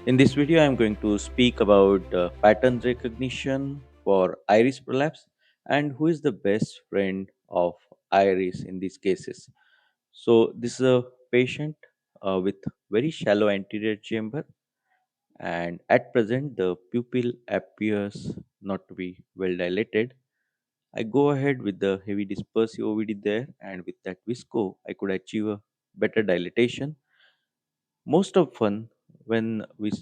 In this video, I'm going to speak about pattern recognition for iris prolapse and who is the best friend of iris in these cases. So, this is a patient with very shallow anterior chamber, and at present, the pupil appears not to be well dilated. I go ahead with the heavy dispersive OVD there, and with that visco, I could achieve a better dilatation. Most often,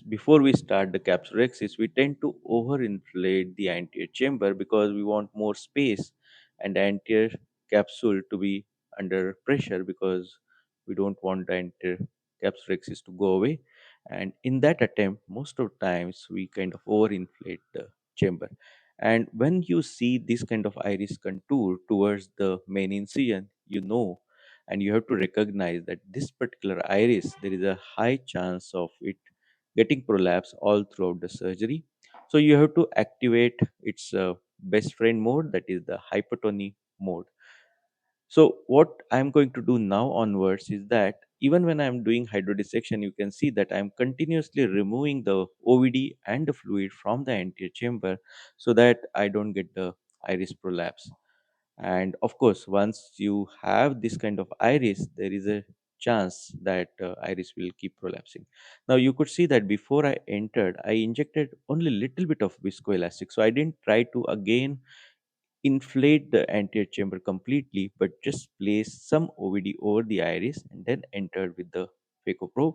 before we start the capsulorhexis, we tend to overinflate the anterior chamber because we want more space and the anterior capsule to be under pressure because we don't want the anterior capsulorhexis to go away. And in that attempt, most of times we kind of overinflate the chamber. And when you see this kind of iris contour towards the main incision, you know, and you have to recognize that this particular iris, there is a high chance of it getting prolapse all throughout the surgery. So you have to activate its best friend mode, that is the hypertony mode. So what I'm going to do now onwards is that even when I'm doing hydrodissection, you can see that I'm continuously removing the OVD and the fluid from the anterior chamber so that I don't get the iris prolapse. And of course, once you have this kind of iris, there is a chance that iris will keep prolapsing. Now you could see that before I entered, I injected only little bit of viscoelastic, so I didn't try to again inflate the anterior chamber completely, but just place some OVD over the iris and then entered with the phaco probe.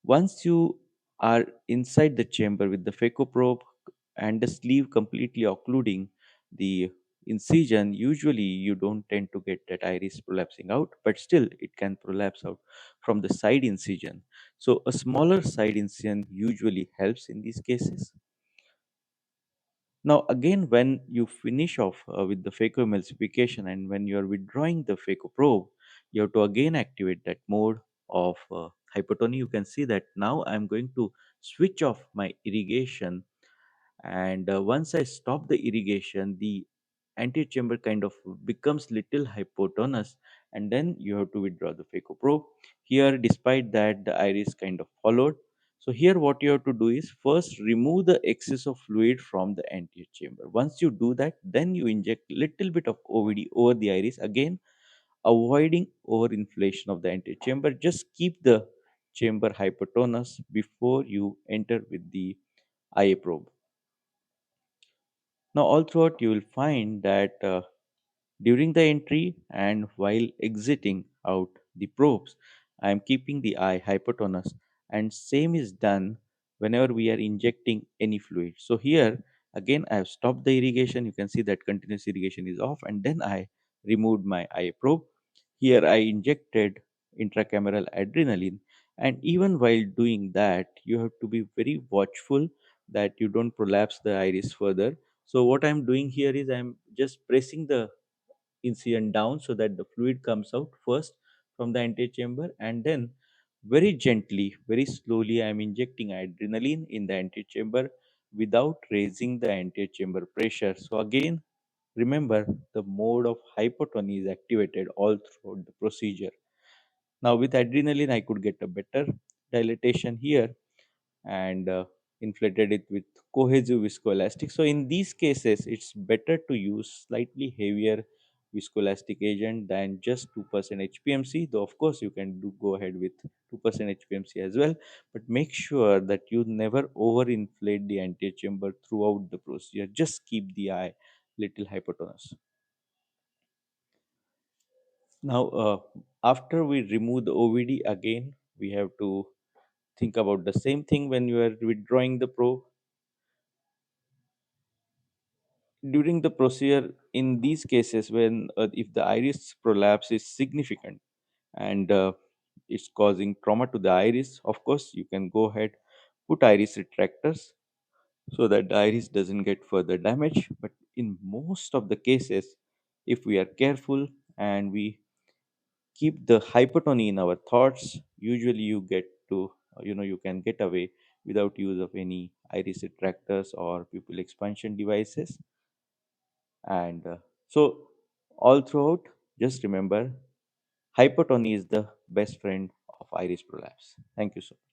Once you are inside the chamber with the phaco probe and the sleeve completely occluding the incision, usually you don't tend to get that iris prolapsing out, but still it can prolapse out from the side incision. So a smaller side incision usually helps in these cases. Now, again, when you finish off with the phacoemulsification and when you are withdrawing the phaco probe, you have to again activate that mode of hypotony. You can see that now I'm going to switch off my irrigation, and once I stop the irrigation, the antechamber kind of becomes little hypotonous, and then you have to withdraw the phaco probe. Here, despite that, the iris kind of followed. So here what you have to do is first remove the excess of fluid from the anterior chamber. Once you do that, then you inject little bit of OVD over the iris, again avoiding overinflation of the anterior chamber. Just keep the chamber hypotonous before you enter with the IA probe. Now all throughout you will find that during the entry and while exiting out the probes, I am keeping the eye hypotonous, and same is done whenever we are injecting any fluid. So here again I have stopped the irrigation. You can see that continuous irrigation is off, and then I removed my eye probe. Here I injected intracameral adrenaline, and even while doing that, you have to be very watchful that you don't prolapse the iris further. So what I'm doing here is I'm just pressing the incision down so that the fluid comes out first from the antechamber, and then very gently, very slowly, I'm injecting adrenaline in the antechamber without raising the antechamber pressure. So again, remember, the mode of hypotony is activated all throughout the procedure. Now with adrenaline, I could get a better dilatation here and inflated it with cohesive viscoelastic. So in these cases, it's better to use slightly heavier viscoelastic agent than just 2% HPMC. Though of course you can go ahead with 2% HPMC as well, but make sure that you never overinflate the antechamber throughout the procedure. Just keep the eye little hypotonous. Now, after we remove the OVD, again we have to think about the same thing when you are withdrawing the probe. During the procedure, in these cases when if the iris prolapse is significant and it's causing trauma to the iris, of course you can go ahead, put iris retractors so that the iris doesn't get further damage. But in most of the cases, if we are careful and we keep the hypotony in our thoughts, usually you get to you can get away without use of any iris retractors or pupil expansion devices. And so, all throughout, just remember, hypotony is the best friend of iris prolapse. Thank you so much.